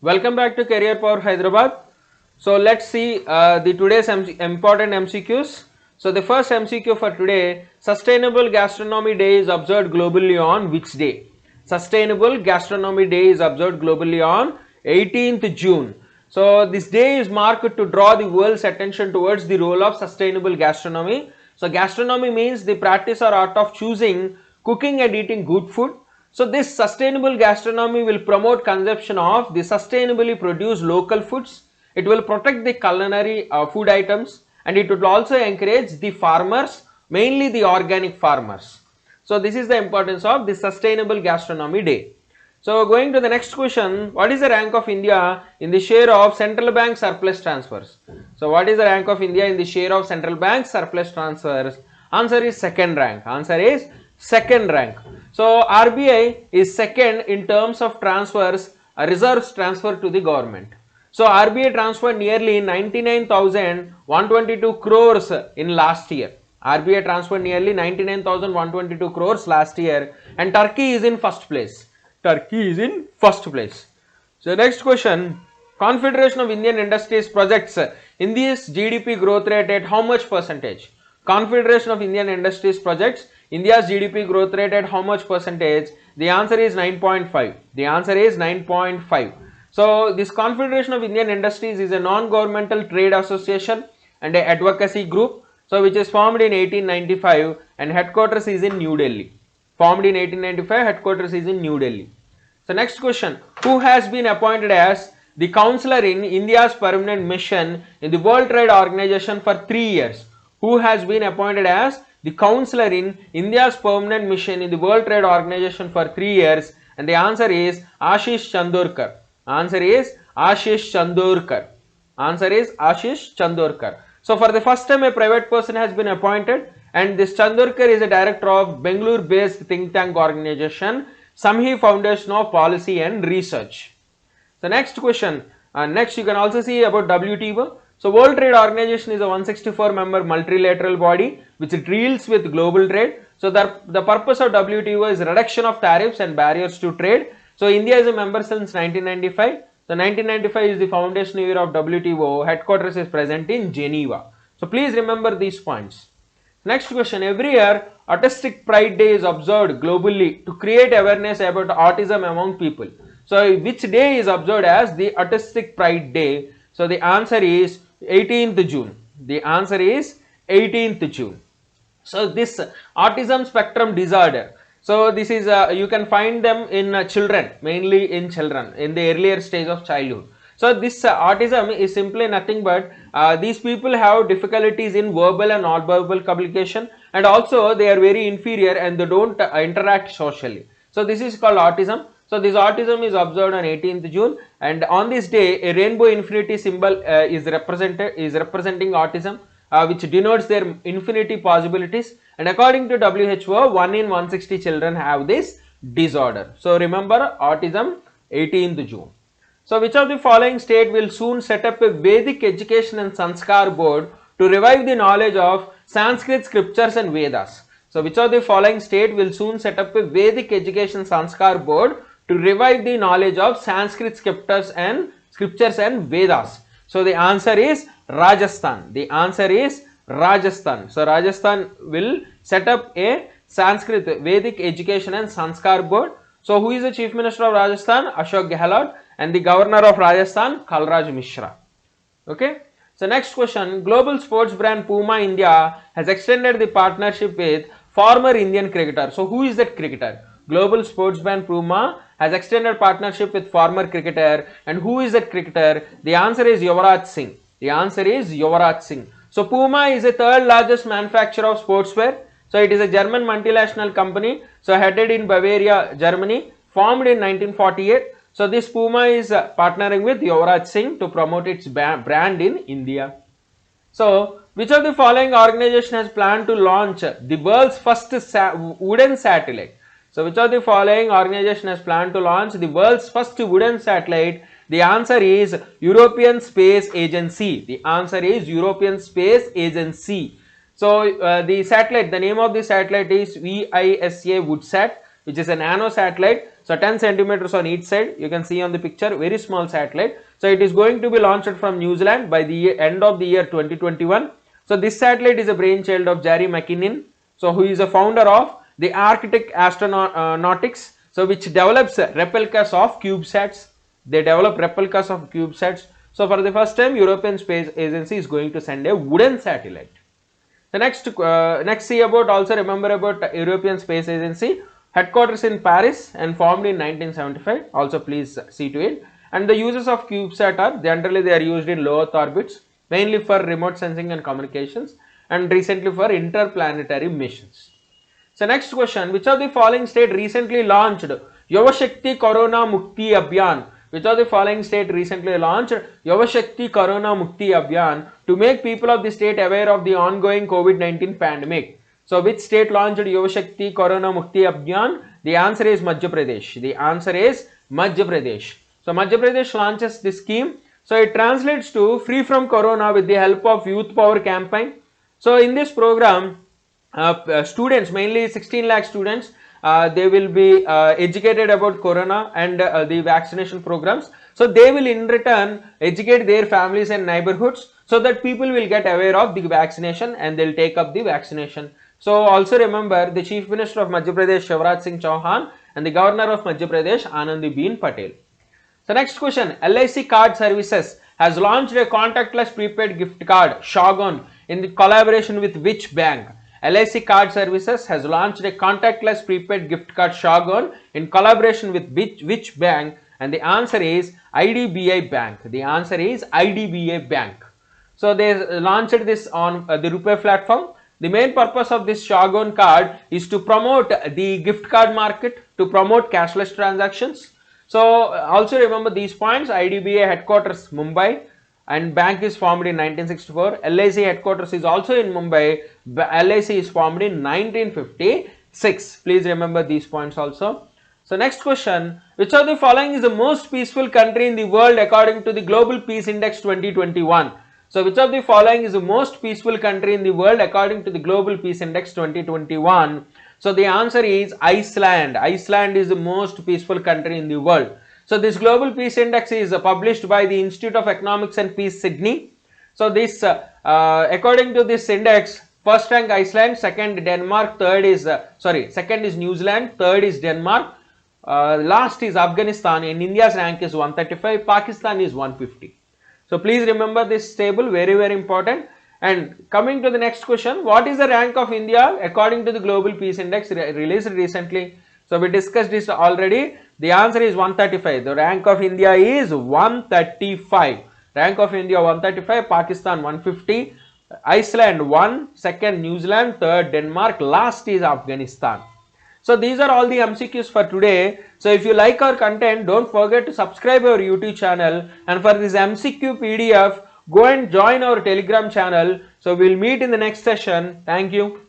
Welcome back to Career Power Hyderabad. So let's see the today's important MCQs. So the first MCQ for today, Sustainable Gastronomy Day is observed globally on which day? Sustainable Gastronomy Day is observed globally on 18th June. So this day is marked to draw the world's attention towards the role of sustainable gastronomy. So gastronomy means the practice or art of choosing, cooking and eating good food. So this sustainable gastronomy will promote consumption of the sustainably produced local foods. It will protect the culinary food items, and it will also encourage the farmers, mainly the organic farmers. So this is the importance of the Sustainable Gastronomy Day. So going to the next question, what is the rank of India in the share of central bank surplus transfers? So what is the rank of India in the share of central bank surplus transfers? Answer is second rank. Answer is second rank. So RBI is second in terms of transfers, reserves transfer to the government. So RBI transferred nearly 99,122 crores in last year. RBI transferred nearly 99,122 crores last year, and Turkey is in first place. Turkey is in first place. So next question, Confederation of Indian Industries projects India's GDP growth rate at how much percentage? Confederation of Indian Industries projects India's GDP growth rate at how much percentage? The answer is 9.5. The answer is 9.5. So this Confederation of Indian Industries is a non-governmental trade association and an advocacy group, so which is formed in 1895 and headquarters is in New Delhi. Formed in 1895, headquarters is in New Delhi. So next question, who has been appointed as the counselor in India's permanent mission in the World Trade Organization for 3 years? Who has been appointed as the counselor in India's permanent mission in the World Trade Organization for 3 years? And the answer is Ashish Chandorkar. Answer is Ashish Chandorkar. Answer is Ashish Chandorkar. So for the first time a private person has been appointed, and this Chandorkar is a director of Bangalore based think tank organization Samhi Foundation of Policy and Research. The next question, next you can also see about WTO. So World Trade Organization is a 164 member multilateral body which deals with global trade. So the purpose of WTO is reduction of tariffs and barriers to trade. So India is a member since 1995. So 1995 is the foundation year of WTO. Headquarters is present in Geneva. So please remember these points. Next question, every year Autistic Pride Day is observed globally to create awareness about autism among people. So which day is observed as the Autistic Pride Day? So the answer is 18th June. The answer is 18th June. So this autism spectrum disorder, so this is you can find them in children, mainly in children in the earlier stage of childhood. So this autism is simply nothing but these people have difficulties in verbal and non-verbal communication, and also they are very inferior and they don't interact socially. So this is called autism. So this autism is observed on 18th June, and on this day a rainbow infinity symbol is representing autism, which denotes their infinity possibilities, and according to WHO 1 in 160 children have this disorder. So remember autism, 18th June. So which of the following state will soon set up a Vedic education and Sanskar board to revive the knowledge of Sanskrit scriptures and Vedas? So which of the following state will soon set up a Vedic education Sanskar board to revive the knowledge of Sanskrit scriptures and Vedas? So the answer is Rajasthan. The answer is Rajasthan. So Rajasthan will set up a Sanskrit Vedic education and Sanskar board. So who is the Chief Minister of Rajasthan? Ashok Gehlot, and the Governor of Rajasthan, Kalraj Mishra. Okay. So next question, global sports brand Puma India has extended the partnership with former Indian cricketer. So who is that cricketer? Global sports brand Puma has extended partnership with former cricketer, and who is that cricketer? The answer is Yuvraj Singh. The answer is Yuvraj Singh. So Puma is the third largest manufacturer of sportswear. So it is a German multinational company, so headed in Bavaria, Germany, formed in 1948. So this Puma is partnering with Yuvraj Singh to promote its brand in India. So which of the following organization has planned to launch the world's first wooden satellite? So which of the following organization has planned to launch the world's first wooden satellite? The answer is European Space Agency. The answer is European Space Agency. So the satellite, the name of the satellite is VISA Woodsat, which is a nano satellite. So 10 centimeters on each side. You can see on the picture, very small satellite. So it is going to be launched from New Zealand by the end of the year 2021. So this satellite is a brainchild of Jerry McKinnon, so who is a founder of the Arctic Astronautics, so which develops replicas of CubeSats. They develop replicas of CubeSats. So for the first time, European Space Agency is going to send a wooden satellite. The next see about, also remember about European Space Agency, headquarters in Paris and formed in 1975. Also please see to it. And the uses of CubeSat are generally they are used in low Earth orbits, mainly for remote sensing and communications, and recently for interplanetary missions. So next question, which of the following state recently launched Yuva Shakti Corona Mukti Abhiyan? Which of the following state recently launched Yuva Shakti Corona Mukti Abhiyan to make people of the state aware of the ongoing COVID-19 pandemic? So which state launched Yuva Shakti Corona Mukti Abhiyan? The answer is Madhya Pradesh. The answer is Madhya Pradesh. So Madhya Pradesh launches this scheme. So it translates to free from corona with the help of youth power campaign. So in this program, students, mainly 16 lakh students, they will be educated about corona and the vaccination programs. So they will in return educate their families and neighborhoods so that people will get aware of the vaccination and they'll take up the vaccination. So also remember, the Chief Minister of Madhya Pradesh Shivraj Singh Chauhan and the Governor of Madhya Pradesh Anandibeen Patel. So next question, LIC Card Services has launched a contactless prepaid gift card Shogun in the collaboration with which bank? LIC Card Services has launched a contactless prepaid gift card Shogun in collaboration with which bank? And the answer is IDBI Bank. The answer is IDBI Bank. So they launched this on the RuPay platform. The main purpose of this Shogun card is to promote the gift card market, to promote cashless transactions. So also remember these points. IDBI headquarters Mumbai and bank is formed in 1964. LIC headquarters is also in Mumbai. LIC is formed in 1956. Please remember these points also. So next question, which of the following is the most peaceful country in the world according to the Global Peace Index 2021? So which of the following is the most peaceful country in the world according to the Global Peace Index 2021? So the answer is Iceland. Iceland is the most peaceful country in the world. So this Global Peace Index is published by the Institute of Economics and Peace, Sydney. So this, according to this index, first rank Iceland, second Denmark, second is New Zealand, third is Denmark, last is Afghanistan, and India's rank is 135, Pakistan is 150. So please remember this table, very, very important. And coming to the next question, what is the rank of India according to the Global Peace Index released recently? So we discussed this already. The answer is 135. The rank of India is 135. Rank of India 135, Pakistan 150, Iceland 1, second New Zealand, third Denmark, last is Afghanistan. So these are all the MCQs for today. So if you like our content, don't forget to subscribe our YouTube channel, and for this MCQ PDF, go and join our Telegram channel. So we'll meet in the next session. Thank you.